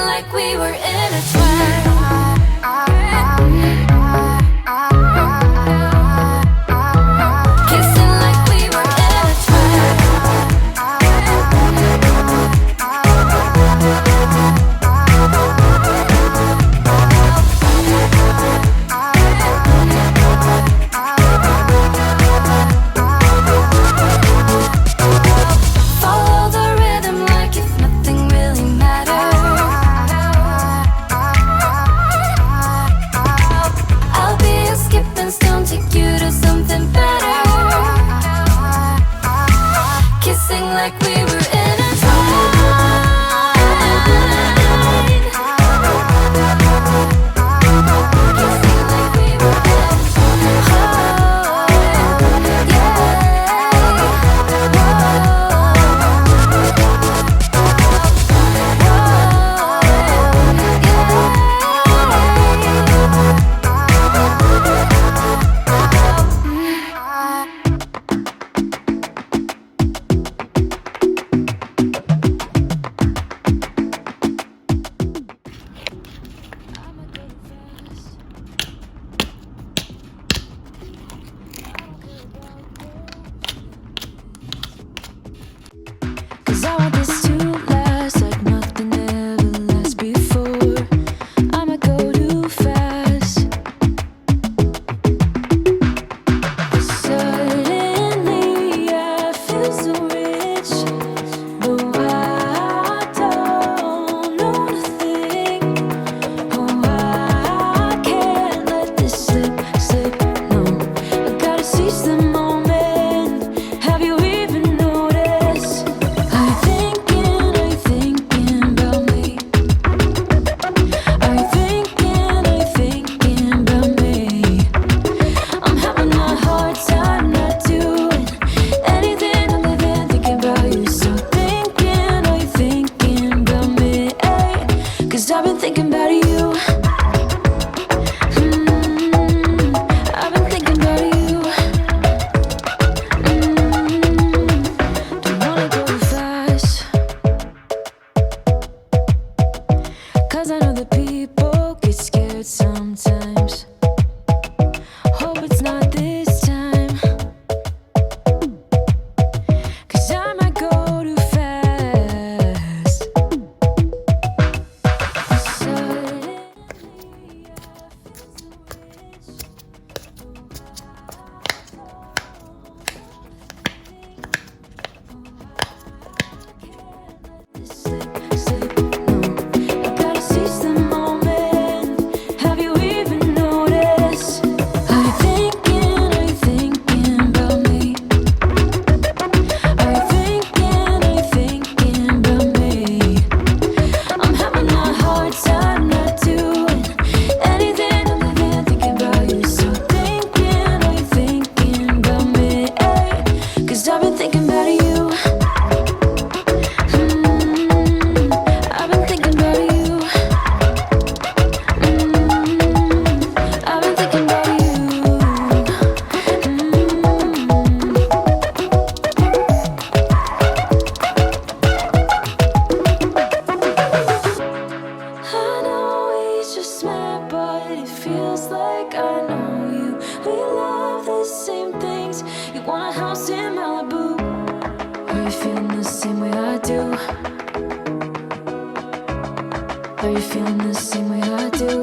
like we were in a trance. Kissing like we were in a follow the rhythm like if nothing really mattered. I'll be a skipping stone, take you to something better. Kissing like we were in a trance. Kissing like we were in a trance. Cause I want this to last like nothing ever lasts before. I'ma go too fast. Suddenly I feel so rich, but I don't know nothing. Oh, I can't let this slip, no. I gotta seize the moment. Have you even noticed? Are you thinking about me? Are you thinking about me? I'm having a hard time not doing anything other than thinking about you. So are you thinking about me? Cause I've been thinking about you. I've been thinking about you. Don't wanna go too fast, cause I know that people get scared sometimes. Hope it's not this time, cause I might go too fast. Suddenly I gotta seize the moment. Have you even noticed? Are you thinking about me? Are you thinking about me? I'm having a hard time not doing anything other than thinking about you. So are you thinking about me? Cause I've been thinking about you. I've been thinking about you. I've been thinking about you. I know we just met, but it feels like I know you. We love the same things. You want a house in Malibu. Are you feeling the same way I do? Are you feeling the same way I do?